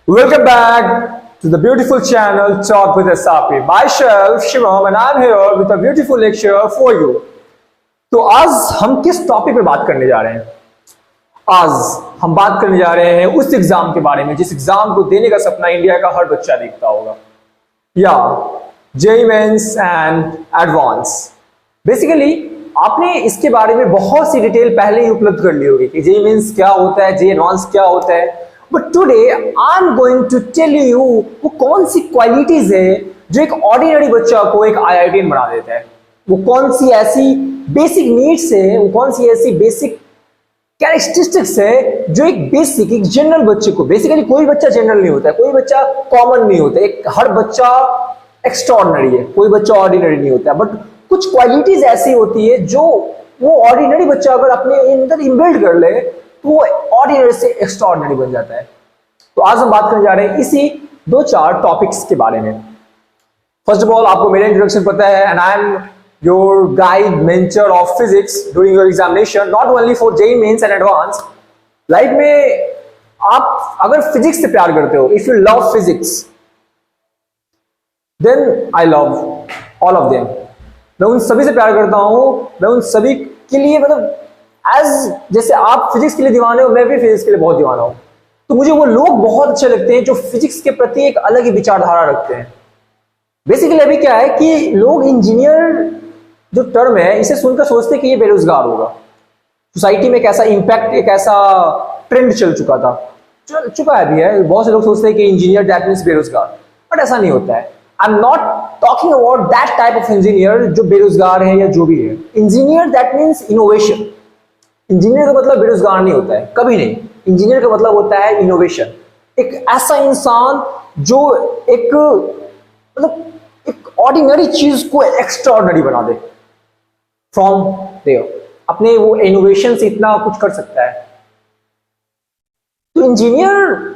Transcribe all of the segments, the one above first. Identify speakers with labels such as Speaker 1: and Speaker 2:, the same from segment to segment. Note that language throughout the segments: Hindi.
Speaker 1: Welcome back to the beautiful channel Talk with SRP. Myself Shivam and I'm here with a beautiful lecture for you. तो आज हम किस टॉपिक पे बात करने जा रहे हैं? आज हम बात करने जा रहे हैं उस एग्जाम के बारे में जिस एग्जाम को देने का सपना इंडिया का हर बच्चा देखता होगा, या JEE mains and advance. Basically आपने इसके बारे में बहुत सी डिटेल पहले ही उपलब्ध कर ली होगी कि जेईई मेंस क्या होता है, जेईई एडवांस क्या होता है। But today I am going to tell you वो कौन सी क्वालिटीज है जो एक ऑर्डिनरी बच्चा को एक आईआईटीएन बना देता है। वो कौन सी ऐसी बेसिक नीड्स है, वो कौन सी ऐसी बेसिक कैरेक्टरिस्टिक्स है जो एक बेसिक एक जनरल बच्चे को, बेसिकली कोई बच्चा जनरल नहीं होता है, कोई बच्चा कॉमन नहीं होता, एक हर बच्चा एक्स्ट्राऑर्डिनरी है, कोई बच्चा ऑर्डिनरी नहीं होता है। बट कुछ क्वालिटीज ऐसी होती है जो वो ऑर्डिनरी बच्चा अगर अपने अंदर इनबिल्ड कर ले तो वो ऑर्डिनरी से एक्स्ट्राऑर्डिनरी बन जाता है। तो आज हम बात करने जा रहे हैं इसी दो चार टॉपिक्स के बारे में। फर्स्ट ऑफ ऑल आपको मेरा इंट्रोडक्शन पता है, and I am your guide mentor of physics during your examination, not only for JEE mains and advanced। Life में आप अगर फिजिक्स से प्यार करते हो, if you love physics, then I love all of them। मैं उन सभी से प्यार करता हूं, मैं उन सभी के लिए मतलब जैसे आप फिजिक्स के लिए दीवाने हो, मैं भी फिजिक्स के लिए बहुत दीवाना हूं। तो मुझे वो लोग बहुत अच्छे लगते हैं जो फिजिक्स के प्रति एक अलग ही विचारधारा रखते हैं। बेसिकली अभी क्या है कि लोग इंजीनियर जो टर्म है इसे सुनकर सोचते हैं कि ये बेरोजगार होगा। सोसाइटी में एक ऐसा इंपैक्ट, एक ऐसा ट्रेंड चल चुका है भी है। बहुत से लोग सोचते हैं कि इंजीनियर दैट मीन्स बेरोजगार, बट ऐसा नहीं होता है। I am not talking about that type of engineer जो बेरोजगार है या जो भी है। Engineer that means innovation. Engineer का मतलब बेरोजगार नहीं होता है, कभी नहीं। इंजीनियर का मतलब होता है इनोवेशन। एक ऐसा इंसान जो एक मतलब एक ऑर्डिनरी चीज को एक्स्ट्रा ऑर्डिनरी बना दे। फ्रॉम देयर अपने वो इनोवेशन से इतना कुछ कर सकता है। तो इंजीनियर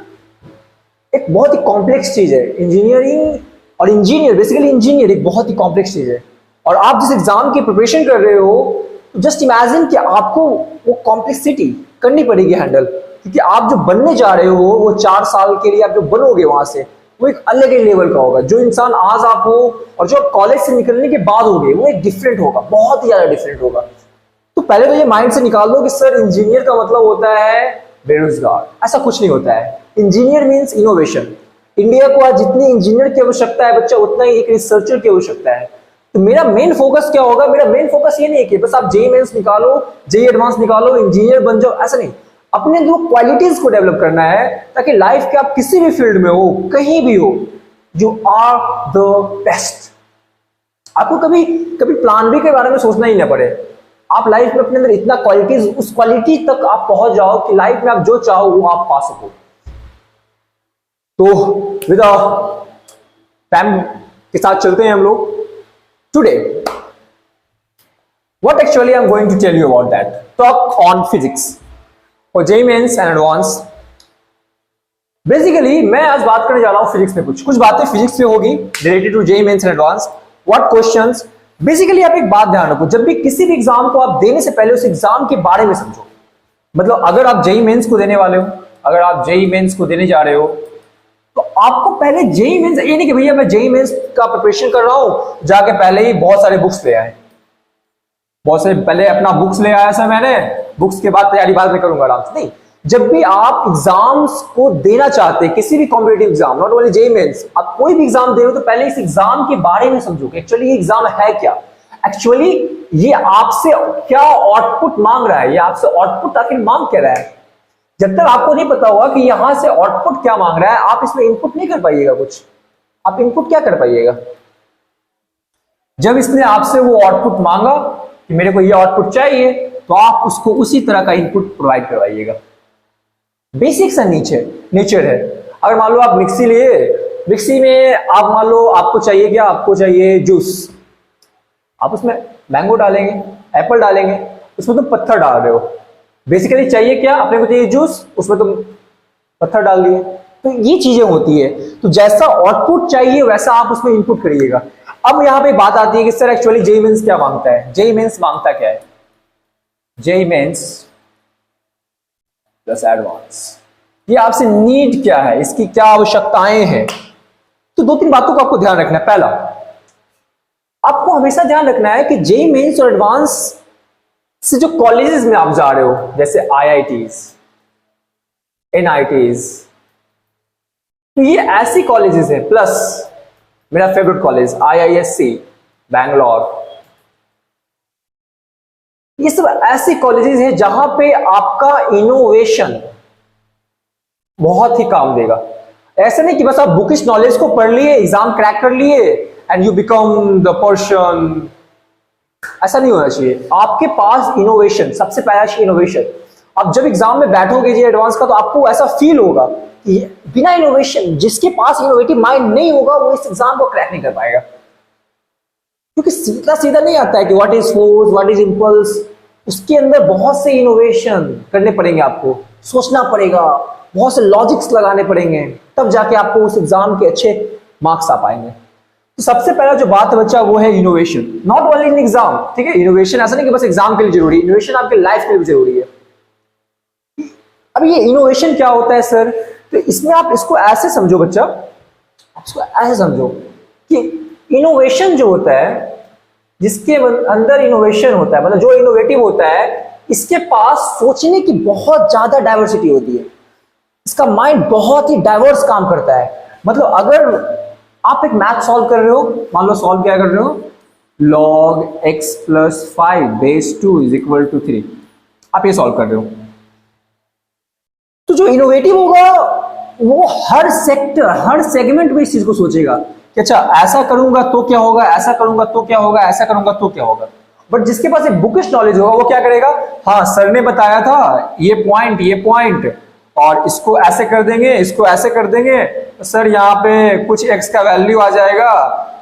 Speaker 1: एक बहुत ही कॉम्प्लेक्स चीज है। इंजीनियरिंग और इंजीनियर बेसिकली इंजीनियर एक बहुत ही कॉम्प्लेक्स चीज है। और आप जिस एग्जाम की प्रिपरेशन कर रहे हो, तो जस्ट इमेजिन कि आपको वो कॉम्प्लेक्सिटी करनी पड़ेगी हैंडल, क्योंकि आप जो बनने जा रहे हो वो 4 साल के लिए आप जो बनोगे वहां से वो एक अलग ही लेवल का होगा। जो इंसान आज आप हो और जो कॉलेज से निकलने के बाद होगे वो एक डिफरेंट होगा, बहुत ही ज्यादा डिफरेंट होगा। तो पहले तो ये माइंड से निकाल दो कि सर इंजीनियर का मतलब होता है बेरोजगार। ऐसा कुछ नहीं होता है। Engineer means innovation. इंडिया को आज जितनी इंजीनियर की आवश्यकता है बच्चा, उतना ही एक रिसर्चर की आवश्यकता है। तो मेरा मेन फोकस क्या होगा? मेरा मेन फोकस ये नहीं है कि बस आप जेईई मेंस निकालो, जेईई एडवांस निकालो, इंजीनियर बन जाओ, ऐसा नहीं। अपने जो क्वालिटीज को डेवलप करना है ताकि लाइफ के आप किसी भी फील्ड में हो, कहीं भी हो, यू आर द बेस्ट। आपको कभी कभी प्लान बी के बारे में सोचना ही ना पड़े। आप लाइफ में अपने अंदर इतना क्वालिटीज, उस क्वालिटी तक आप पहुंच जाओ कि लाइफ में आप जो चाहो वो आप पा सको। तो विद टाइम के साथ चलते हैं हम लोग। Today what actually I'm going to tell you about that, talk on physics for JEE mains and advanced। Basically मैं आज बात करने जा रहा हूं फिजिक्स में, कुछ बातें फिजिक्स में होगी related to JEE mains and advance. What questions. Basically आप एक बात ध्यान रखो, जब भी किसी भी एग्जाम को आप देने से पहले उस एग्जाम के बारे में समझो। मतलब अगर आप जेईई मेंस को देने वाले हो, अगर आप जेईई मेंस को देने जा रहे हो, तो आपको पहले जेईई मेंस, ये नहीं कि भैया मैं जेईई मेंस का प्रिपरेशन कर रहा हूं जाके पहले ही बहुत सारे बुक्स ले आए, बहुत सारे पहले अपना बुक्स ले आया सर मैंने, बुक्स के बाद तैयारी बाद में करूंगा आराम से। नहीं, जब भी आप एग्जाम्स को देना चाहते हैं, किसी भी competitive exam, not only JEE mains, आप कोई भी एग्जाम दे रहे हो तो पहले इस एग्जाम के बारे में समझो कि एक्चुअली ये एग्जाम है क्या, एक्चुअली ये आपसे क्या आउटपुट मांग रहा है, ये आपसे आउटपुट आखिर मांग क्या रहा है। जब तक आपको नहीं पता होगा कि यहां से आउटपुट क्या मांग रहा है, आप इसमें इनपुट नहीं कर पाइएगा। कुछ आप इनपुट क्या कर पाइएगा? जब इसने आपसे वो आउटपुट मांगा कि मेरे को ये आउटपुट चाहिए, तो आप उसको उसी तरह का इनपुट प्रोवाइड करवाइएगा। बेसिक सा नेचर है। अगर मान लो आप मिक्सी लिए, मिक्सी में आप मान लो आपको चाहिए क्या, आपको चाहिए जूस, आप उसमें मैंगो डालेंगे, एप्पल डालेंगे, उसमें तुम पत्थर डाल रहे हो। बेसिकली चाहिए क्या, अपने को चाहिए जूस, उसमें तुम पत्थर डाल दिए। तो ये चीजें होती है। तो जैसा आउटपुट चाहिए वैसा आप उसमें इनपुट करिएगा। अब यहां पे बात आती है कि सर एक्चुअली जेईई मेंस क्या मांगता है। जेईई मेंस मांगता क्या है? JEE mains plus advance. ये आपसे नीड क्या है, इसकी क्या आवश्यकताएं हैं। तो दो तीन बातों को आपको ध्यान रखना है। पहला, आपको हमेशा ध्यान रखना है कि जेईई मेंस और एडवांस से जो कॉलेजेस में आप जा रहे हो, जैसे आईआईटीज, एनआईटीज, तो ये ऐसी कॉलेजेस हैं, प्लस मेरा फेवरेट कॉलेज आईआईएससी बैंगलोर, ये सब ऐसी कॉलेजेस हैं जहां पे आपका इनोवेशन बहुत ही काम देगा। ऐसे नहीं कि बस आप बुकिश नॉलेज को पढ़ लिए, एग्जाम क्रैक कर लिए and you become the person, ऐसा नहीं होना चाहिए। आपके पास इनोवेशन, सबसे पहला चीज इनोवेशन। अब जब एग्जाम में बैठोगे जी एडवांस का, तो आपको ऐसा फील होगा कि बिना इनोवेशन, जिसके पास इनोवेटिव माइंड नहीं होगा वो इस एग्जाम को क्रैक नहीं कर पाएगा, क्योंकि सीधा सीधा नहीं आता है कि what is force, what is impulse. उसके अंदर बहुत से इनोवेशन करने पड़ेंगे, आपको सोचना पड़ेगा, बहुत से लॉजिक्स लगाने पड़ेंगे, तब जाके आपको उस एग्जाम के अच्छे मार्क्स आ पाएंगे। तो सबसे पहला जो बात है बच्चा, वो है innovation. Not only in exam, ठीक है। इनोवेशन ऐसा नहीं कि बस एग्जाम के लिए जरूरी है, इनोवेशन आपके लाइफ के लिए भी जरूरी है। अब ये इनोवेशन क्या होता है सर? तो इसमें आप इसको ऐसे समझो बच्चा, आप इसको ऐसे समझो कि इनोवेशन जो होता है, जिसके अंदर इनोवेशन होता है, मतलब जो इनोवेटिव होता है, इसके पास सोचने की बहुत ज्यादा डाइवर्सिटी होती है। इसका माइंड बहुत ही डाइवर्स काम करता है। मतलब अगर आप एक मैथ सॉल्व कर रहे हो, मान लो सॉल्व क्या कर रहे हो, log x + 5 base 2 = 3, आप ये सॉल्व कर रहे हो, तो जो इनोवेटिव होगा वो हर सेक्टर, हर सेगमेंट में इस चीज को सोचेगा कि अच्छा ऐसा करूंगा तो क्या होगा, ऐसा करूंगा तो क्या होगा, ऐसा करूंगा तो क्या होगा। बट जिसके पास एक बुकिश नॉलेज होगा, वो क्या करेगा, हाँ सर ने बताया था ये पॉइंट और इसको ऐसे कर देंगे, इसको ऐसे कर देंगे, तो सर यहाँ पे कुछ x का वैल्यू आ जाएगा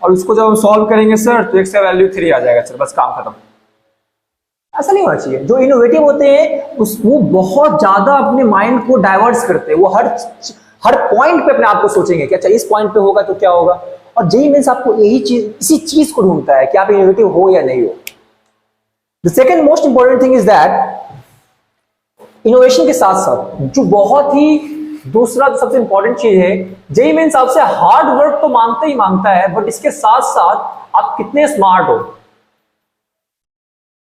Speaker 1: और उसको जब हम सॉल्व करेंगे सर तो x का वैल्यू 3 आ जाएगा सर, बस काम खत्म। ऐसा नहीं होना चाहिए। जो इनोवेटिव होते हैं वो बहुत ज्यादा अपने माइंड को डाइवर्स करते हैं, वो हर पॉइंट पे अपने आप को सोचेंगे कि अच्छा इस पॉइंट पे होगा तो क्या होगा। और जेईई मेंस आपको यही चीज, इसी चीज को ढूंढता है कि आप इनोवेटिव हो या नहीं हो। The second most important thing is that innovation के साथ साथ जो बहुत ही दूसरा जो सबसे इंपॉर्टेंट चीज है, जेईई मेंस आपसे हार्ड वर्क तो मांगता ही मांगता है, बट इसके साथ साथ आप कितने स्मार्ट हो,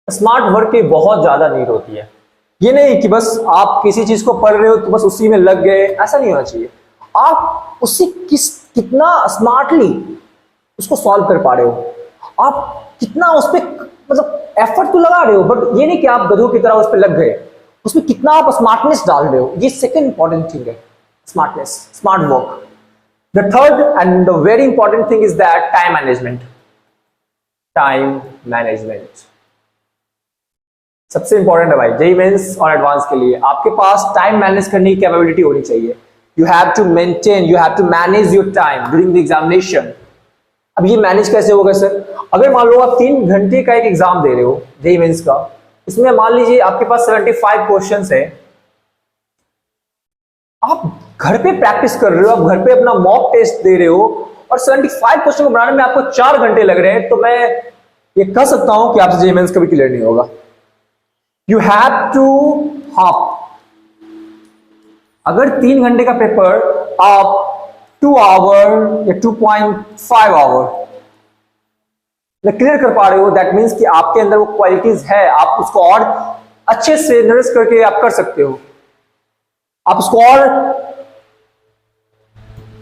Speaker 1: स्मार्ट वर्क की बहुत ज्यादा नीड होती है। ये नहीं कि बस आप किसी चीज को पढ़ रहे हो तो बस उसी में लग गए, ऐसा नहीं होना चाहिए। आप उससे कितना स्मार्टली उसको सॉल्व कर पा रहे हो, आप कितना उस पर मतलब एफर्ट तो लगा रहे हो, बट ये नहीं कि आप गधों की तरह उस पर लग गए, उसमें कितना आप स्मार्टनेस डाल रहे हो, ये सेकंड इंपॉर्टेंट थिंग है, smartness, smart work. The third and the very important thing is that time management. Time management सबसे इंपॉर्टेंट है भाई, जेईई मेंस और एडवांस के लिए। आपके पास टाइम मैनेज करने की कैपेबिलिटी होनी चाहिए। You have to maintain, you have to manage your time during the examination. अब ये मैनेज कैसे होगा सर? अगर मान लो आप 3 घंटे का एक एग्जाम दे रहे हो जेईई मेंस का, इसमें मान लीजिए आपके पास 75 क्वेश्चंस है, आप घर पे प्रैक्टिस कर रहे हो, आप घर पे अपना मॉक टेस्ट दे रहे हो और 75 क्वेश्चन को बनाने में आपको 4 घंटे लग रहे हैं, तो मैं ये कह सकता हूं कि आपसे जेईई मेंस कभी क्लियर नहीं होगा। You have to hop। अगर 3 घंटे का पेपर आप 2 आवर या 2.5 आवर क्लियर कर पा रहे हो, दैट मीन्स कि आपके अंदर वो क्वालिटीज है, आप उसको और अच्छे से नरिश करके आप कर सकते हो, आप उसको और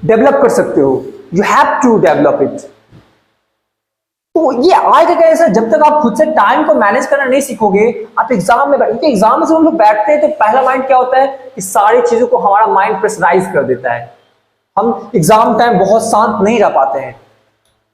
Speaker 1: डेवलप कर सकते हो। You have to develop it. तो ये आएगा कैसे? जब तक आप खुद से टाइम को मैनेज करना नहीं सीखोगे। आप एग्जाम में बैठे, एग्जाम में से हम लोग बैठते हैं तो पहला माइंड क्या होता है कि सारी चीजों को हमारा माइंड प्रेशराइज कर देता है, हम एग्जाम टाइम बहुत शांत नहीं रह पाते हैं।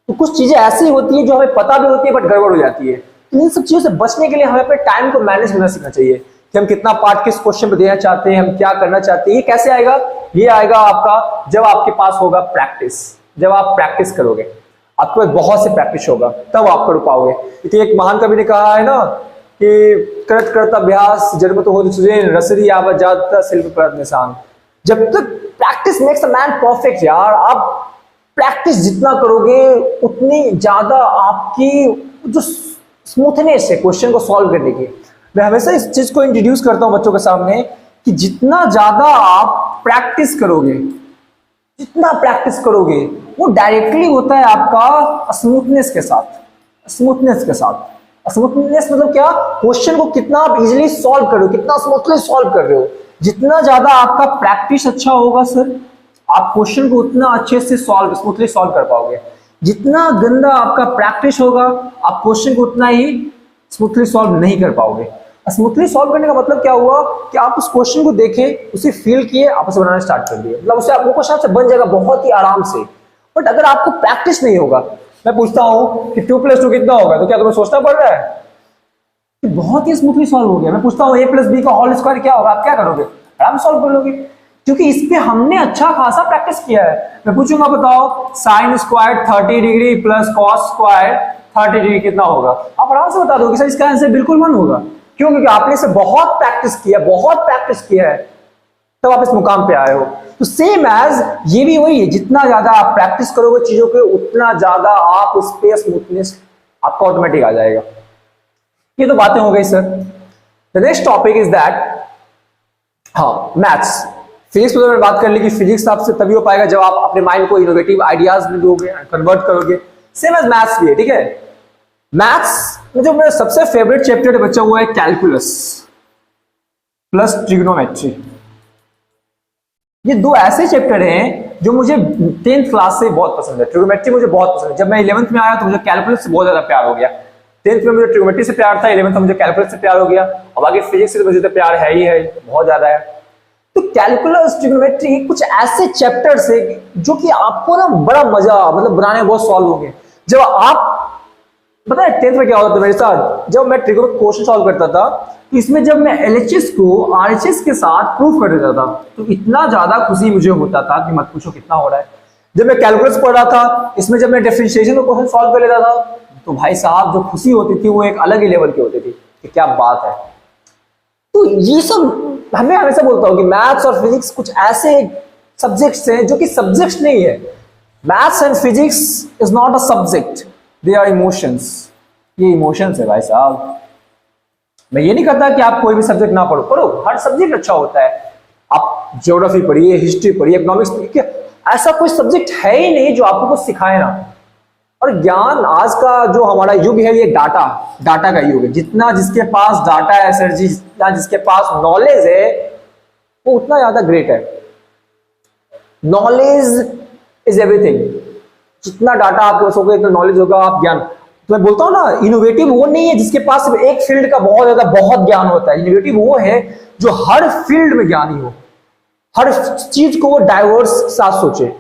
Speaker 1: तो कुछ चीजें ऐसी होती है जो हमें पता भी होती है बट गड़बड़ हो जाती है। तो इन सब चीजों से बचने के लिए हमें अपने टाइम को मैनेज करना सीखना चाहिए कि हम कितना पार्ट किस क्वेश्चन पे देना चाहते हैं, हम क्या करना चाहते हैं। ये कैसे आएगा? ये आएगा आपका जब आपके पास होगा प्रैक्टिस। जब आप प्रैक्टिस करोगे, आपके पास बहुत से प्रैक्टिस होगा, तब आप कर पाओगे। क्योंकि एक महान कवि ने कहा है ना कि करत करत अभ्यास जन्म तो हो सुजैन, रसरी आवत जाता शिल्प परत निशान। जब तक practice makes a man perfect यार। आप प्रैक्टिस जितना करोगे उतनी ज्यादा आपकी जो स्मूथनेस है क्वेश्चन को सॉल्व करने की। मैं हमेशा इस चीज को इंट्रोड्यूस करता हूं बच्चों के सामने कि जितना ज्यादा आप प्रैक्टिस करोगे, जितना प्रैक्टिस करोगे, वो डायरेक्टली होता है आपका स्मूथनेस के साथ। स्मूथनेस के साथ, स्मूथनेस मतलब क्या? क्वेश्चन को कितना आप इजीली सॉल्व कर रहे हो, कितना स्मूथली सॉल्व कर रहे हो। जितना ज्यादा आपका प्रैक्टिस अच्छा होगा सर, आप क्वेश्चन को उतना अच्छे से स्मूथली सॉल्व कर पाओगे। जितना गंदा आपका प्रैक्टिस होगा, आप क्वेश्चन को उतना ही स्मूथली सॉल्व नहीं कर पाओगे। स्मूथली सॉल्व करने का मतलब क्या हुआ कि आप उस क्वेश्चन को देखें, उसे फील किए, आप उसे बनाना स्टार्ट कर दिए, मतलब उसे आपको क्वेश्चन से बन जाएगा बहुत ही आराम से। बट अगर आपको प्रैक्टिस नहीं होगा, मैं पूछता हूं कि 2 + 2 कितना होगा, तो क्या तुम्हें सोचना पड़ रहा है कि बहुत ही स्मूथली सॉल्व हो गया? मैं पूछता हूं a + b का होल स्क्वायर क्या होगा, आप क्या करोगे? आराम सॉल्व कर लोगे, क्योंकि इस पे हमने अच्छा खासा प्रैक्टिस किया है। मैं पूछूंगा बताओ sin² 30 degree plus cos² 30 degree कितना होगा, आप आराम से बता दोगे सर इसका आंसर बिल्कुल 1 होगा। क्यों? क्योंकि आपने इसे बहुत प्रैक्टिस किया है, तब आप इस मुकाम पे आए हो। तो सेम एज ये भी वही है, जितना ज्यादा आप प्रैक्टिस करोगे चीजों के, उतना ज्यादा आप उस पे स्मूथनेस आपका ऑटोमेटिक आ जाएगा। ये तो बातें हो गई sir. The next topic is that, हाँ, मैथ्स। फिजिक्स में मैंने बात कर ली कि फिजिक्स आपसे तभी हो पाएगा जब आप अपने माइंड को इनोवेटिव आइडियाज में दोगे, कन्वर्ट करोगे। सेम एज मैथ्स भी है, ठीक है। मैथ्स में जो मेरा सबसे फेवरेट चैप्टर है बच्चा, वो है कैलकुलस प्लस ट्रिग्नोमेट्री। ये 2 ऐसे चैप्टर हैं जो मुझे 10th क्लास से बहुत पसंद है। ट्रिग्नोमेट्री मुझे बहुत पसंद है। जब मैं 11th में आया तो मुझे कैलकुलस से बहुत ज्यादा प्यार हो गया। 10th में मुझे ट्रिग्नोमेट्री से प्यार था, 11th में मुझे कैलकुलस से प्यार हो गया, और बाकी फिजिक्स से तो मुझे तो प्यार है ही है, बहुत ज्यादा है। तो कैलकुलस, ट्रिग्नोमेट्री कुछ ऐसे चैप्टर्स है जो कि आपको ना बड़ा मजा, मतलब बनाने में बहुत सॉल्व होंगे। जब आप, पता है 10th में क्या होता था मेरे साथ, जब मैं ट्रिग्नोमेट्री क्वेश्चन सॉल्व करता था, तो इसमें जब मैं LHS को RHS के साथ प्रूफ कर देता था, तो इतना ज्यादा खुशी मुझे होता था कि मत पूछो कितना हो रहा है। जब मैं कैलकुलस पढ़ रहा था, इसमें जब मैं डिफरेंशिएशन का क्वेश्चन सॉल्व कर लेता था, तो भाई साहब जो खुशी होती थी वो एक अलग ही लेवल की होती थी कि क्या बात है। तो ये सब हमें हमेशा बोलता हूँ कि मैथ्स और फिजिक्स कुछ ऐसे सब्जेक्ट्स हैं जो कि सब्जेक्ट्स नहीं है। Maths and physics is not a subject, they are emotions. ये इमोशंस है भाई साहब। मैं ये नहीं कहता कि आप कोई भी सब्जेक्ट ना पढ़ो, पढ़ो, हर सब्जेक्ट अच्छा होता है। आप ज्योग्राफी पढ़िए, हिस्ट्री पढ़िए, इकोनॉमिक्स पढ़िए, ऐसा कोई सब्जेक्ट है ही नहीं जो आपको कुछ सिखाए ना। और ज्ञान, आज का जो हमारा युग है, ये डाटा का युग है। जितना जिसके पास डाटा है सर जी, जितना जिसके पास नॉलेज है, वो उतना ज्यादा ग्रेट है। Knowledge is everything. जितना डाटा आपके पास होगा, इतना नॉलेज होगा, आप ज्ञान। तो मैं बोलता हूं ना, इनोवेटिव वो नहीं है जिसके पास एक फील्ड का बहुत ज्ञान होता है। इनोवेटिव वो है जो हर फील्ड में ज्ञानी हो, हर चीज को वो डाइवर्स साथ सोचे।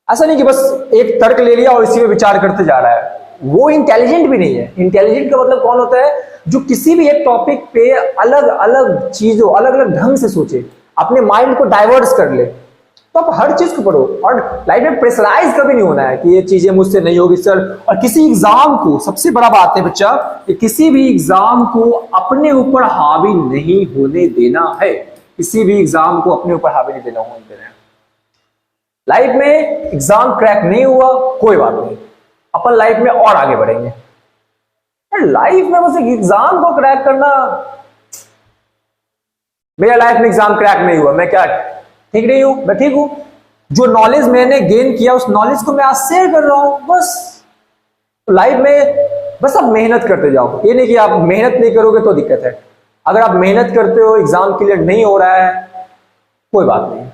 Speaker 1: ऐसा नहीं कि बस एक तर्क ले लिया और इसी में विचार करते जा रहा है, वो इंटेलिजेंट भी नहीं है। इंटेलिजेंट का मतलब कौन होता है? जो किसी भी एक टॉपिक पे अलग अलग चीजों, अलग अलग ढंग से सोचे, अपने माइंड को डाइवर्स कर ले। तो आप हर चीज को पढ़ो, और लाइफ में प्रेशराइज कभी नहीं होना है कि ये चीजें मुझसे नहीं होगी सर। और किसी एग्जाम को, सबसे बड़ा बात है बच्चा, कि किसी भी एग्जाम को अपने ऊपर हावी नहीं होने देना है। किसी भी एग्जाम को अपने ऊपर हावी नहीं देना है। लाइफ में एग्जाम क्रैक नहीं हुआ, कोई बात नहीं, अपन लाइफ में और आगे बढ़ेंगे। लाइफ में बस एग्जाम को क्रैक करना, मेरा लाइफ में एग्जाम क्रैक नहीं हुआ, मैं क्या ठीक नहीं हूं? मैं ठीक हूं। जो नॉलेज मैंने गेन किया, उस नॉलेज को मैं आज शेयर कर रहा हूं, बस। लाइफ में बस आप मेहनत करते जाओ। ये नहीं कि आप मेहनत नहीं करोगे तो दिक्कत है। अगर आप मेहनत करते हो, एग्जाम क्लियर नहीं हो रहा है, कोई बात नहीं,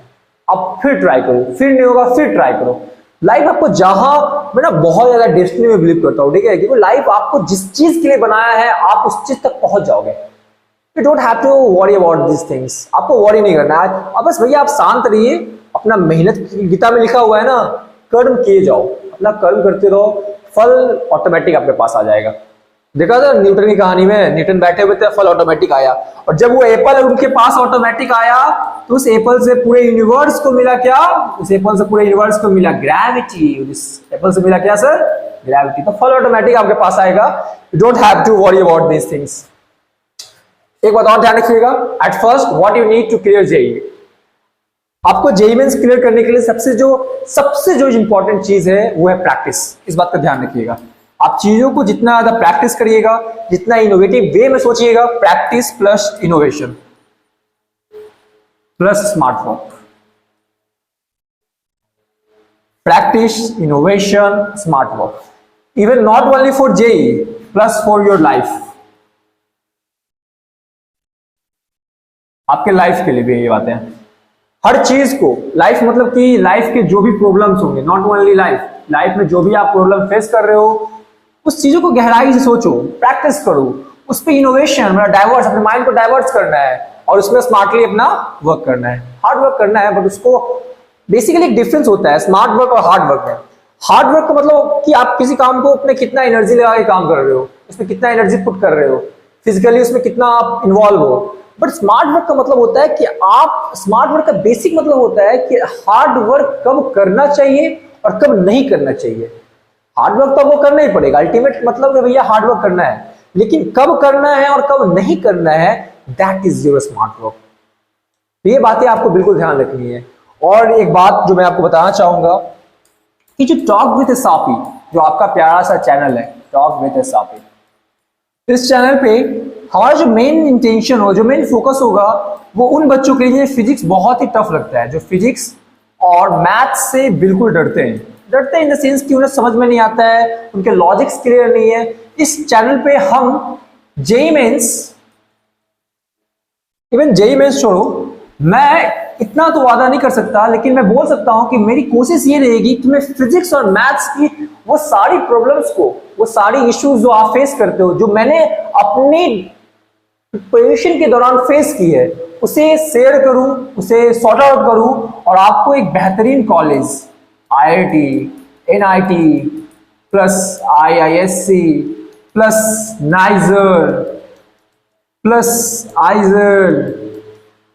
Speaker 1: आप फिर ट्राई करो, फिर नहीं होगा फिर ट्राई करो। लाइफ आपको जहां, मैं ना बहुत ज्यादा डेस्टिनी में बिलीव करता हूं, ठीक है, क्योंकि लाइफ आपको जिस चीज के लिए बनाया है, आप उस चीज तक पहुंच जाओगे। You don't have to worry about these things. आपको वॉरी नहीं करना है। अब बस भैया आप शांत रहिए, अपना मेहनत, गीता में लिखा हुआ है ना, कर्म किए जाओ, अपना कर्म करते रहो, फल ऑटोमेटिक आपके पास आ जाएगा। देखा था न्यूटन की कहानी में, न्यूटन बैठे हुए थे, फल ऑटोमेटिक आया। और जब वो एप्पल उनके पास ऑटोमेटिक आया, तो उस एप्पल से पूरे यूनिवर्स को मिला क्या? उस एप्पल से पूरे यूनिवर्स को मिला ग्रेविटी। उस एप्पल से मिला क्या सर? ग्रेविटी। तो फल ऑटोमेटिक आपके पास आएगा। You don't have to worry about these things. एक बात और ध्यान रखिएगा, at first what you need to clear JEE. आपको जेईई मेंस क्लियर करने के लिए सबसे जो इंपॉर्टेंट चीज है वो है प्रैक्टिस। इस बात का ध्यान रखिएगा। आप चीजों को जितना ज्यादा प्रैक्टिस करिएगा, जितना इनोवेटिव वे में सोचिएगा, practice plus innovation plus smart work. practice, innovation, smart work. Even not only for JEE, plus for your life. आपके लाइफ के लिए भी ये बातें हैं. हर चीज को लाइफ मतलब कि लाइफ के जो भी प्रॉब्लम्स होंगे, नॉट ओनली लाइफ में जो भी आप प्रॉब्लम फेस कर रहे हो, उस चीजों को गहराई से सोचो, प्रैक्टिस करो, उस पर इनोवेशन मतलब डाइवर्स, अपने माइंड को डाइवर्ट करना है और उसमें स्मार्टली अपना वर्क करना है, हार्ड वर्क करना है. बट उसको बेसिकली एक डिफरेंस होता है स्मार्ट वर्क और हार्ड वर्क में. हार्ड वर्क का मतलब कि आप किसी काम को अपने कितना एनर्जी लगा के काम कर रहे हो, उसमें कितना एनर्जी पुट कर रहे हो, फिजिकली उसमें कितना आप इन्वॉल्व हो. बट स्मार्ट वर्क का मतलब होता है कि आप, स्मार्ट वर्क का बेसिक मतलब होता है कि हार्ड वर्क कब करना चाहिए और कब नहीं करना चाहिए. हार्ड वर्क तो आपको करना ही पड़ेगा, अल्टीमेट मतलब भैया हार्ड वर्क करना है, लेकिन कब करना है और कब नहीं करना है, that is your smart work. ये बातें आपको बिल्कुल ध्यान रखनी है. और एक बात जो मैं आपको बताना चाहूंगा कि जो टॉक विद सापी, जो आपका प्यारा सा चैनल है टॉक विद सापी, इस चैनल पे हमारा जो मेन इंटेंशन हो, जो मेन फोकस होगा, वो उन बच्चों के लिए फिजिक्स बहुत ही टफ लगता है, जो फिजिक्स और मैथ्स से बिल्कुल डरते हैं इन द सेंस कि उन्हें समझ में नहीं आता है, उनके लॉजिक्स क्लियर नहीं है. इस चैनल पे हम JEE mains, even JEE mains छोड़ो, मैं इतना तो वादा नहीं कर सकता, लेकिन मैं बोल सकता हूं कि मेरी कोशिश ये रहेगी कि मैं फिजिक्स और मैथ्स की वो सारी प्रॉब्लम्स को, वो सारी इश्यूज जो आप फेस करते हो, जो मैंने अपनी प्रिपरेशन के दौरान फेस की है, उसे शेयर करूं, उसे सॉर्ट आउट करूं और आपको एक बेहतरीन college, IIT, NIT plus IISc plus NISER plus IISER,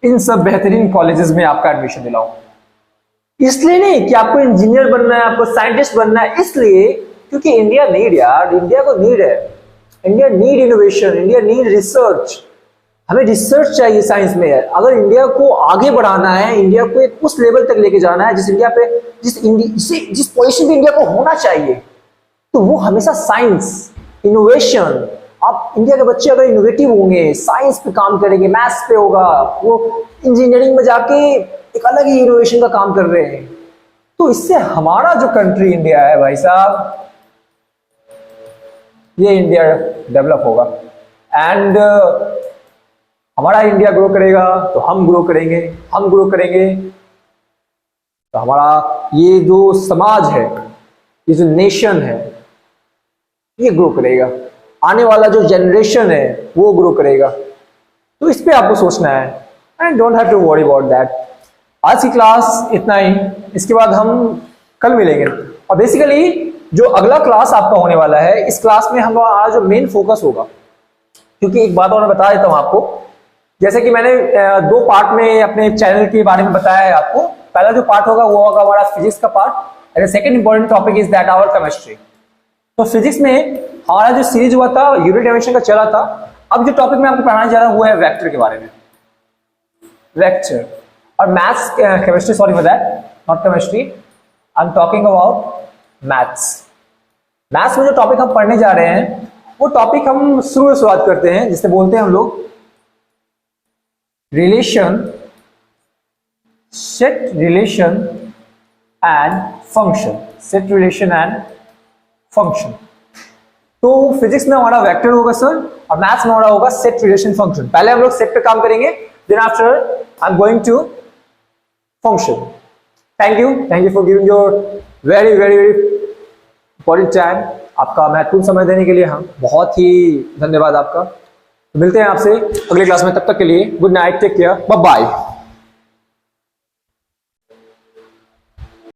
Speaker 1: इन सब बेहतरीन कॉलेजेस में आपका एडमिशन दिलाऊं. इसलिए नहीं कि आपको इंजीनियर बनना है, आपको साइंटिस्ट बनना है, इसलिए क्योंकि इंडिया नीड, यार इंडिया को नीड है, India need innovation, India need research. हमें रिसर्च चाहिए साइंस में. अगर इंडिया को आगे बढ़ाना है, इंडिया को एक उस लेवल तक लेके जाना है जिस इंडिया पे, जिस पोजीशन पे इंडिया को होना चाहिए, तो वो हमेशा साइंस, इनोवेशन. आप इंडिया के बच्चे अगर इनोवेटिव होंगे, साइंस पे काम करेंगे, मैथ्स पे होगा, वो इंजीनियरिंग में जाके एक अलग ही इनोवेशन का काम कर रहे हैं, तो इससे हमारा जो कंट्री इंडिया है भाई साहब, ये इंडिया डेवलप होगा. एंड हमारा इंडिया ग्रो करेगा तो हम ग्रो करेंगे, हम ग्रो करेंगे तो हमारा ये जो समाज है, ये जो नेशन है, ये ग्रो करेगा. आने वाला जो जनरेशन है वो ग्रो करेगा. तो इस पे आपको सोचना है, and don't have to worry about that. आज की क्लास इतना ही, इसके बाद हम कल मिलेंगे. और बेसिकली जो अगला क्लास आपका होने वाला है, इस क्लास में हमारा जो मेन फोकस होगा, क्योंकि एक बात और मैं बता देता हूं आपको, जैसे कि मैंने 2 पार्ट में अपने चैनल के बारे में बताया है आपको. पहला जो पार्ट होगा वो होगा हमारा फिजिक्स का पार्ट, and second important topic is that our chemistry. तो फिजिक्स में हमारा जो सीरीज हुआ था यूनिट डायमेंशन का चला था. अब जो टॉपिक मैं आपको पढ़ाने जा रहा हूं वो है वेक्टर के बारे में, वेक्टर. और maths, chemistry, sorry for that, not chemistry, I am talking about maths. Maths में जो टॉपिक हम पढ़ने जा रहे हैं, वो टॉपिक हम शुरुआत करते हैं, जिसे बोलते हैं हम लोग relation, set relation and function, set relation and function. तो फिजिक्स में हमारा वेक्टर होगा सर, और मैथ्स में हमारा होगा सेट रिलेशन फंक्शन. पहले हम लोग सेट पे काम करेंगे, then after I am going to function. Thank you for giving your very very important time. आपका महत्वपूर्ण समय देने के लिए हम बहुत ही धन्यवाद आपका. मिलते हैं आपसे अगले क्लास में, तब तक के लिए good night, take care, bye bye.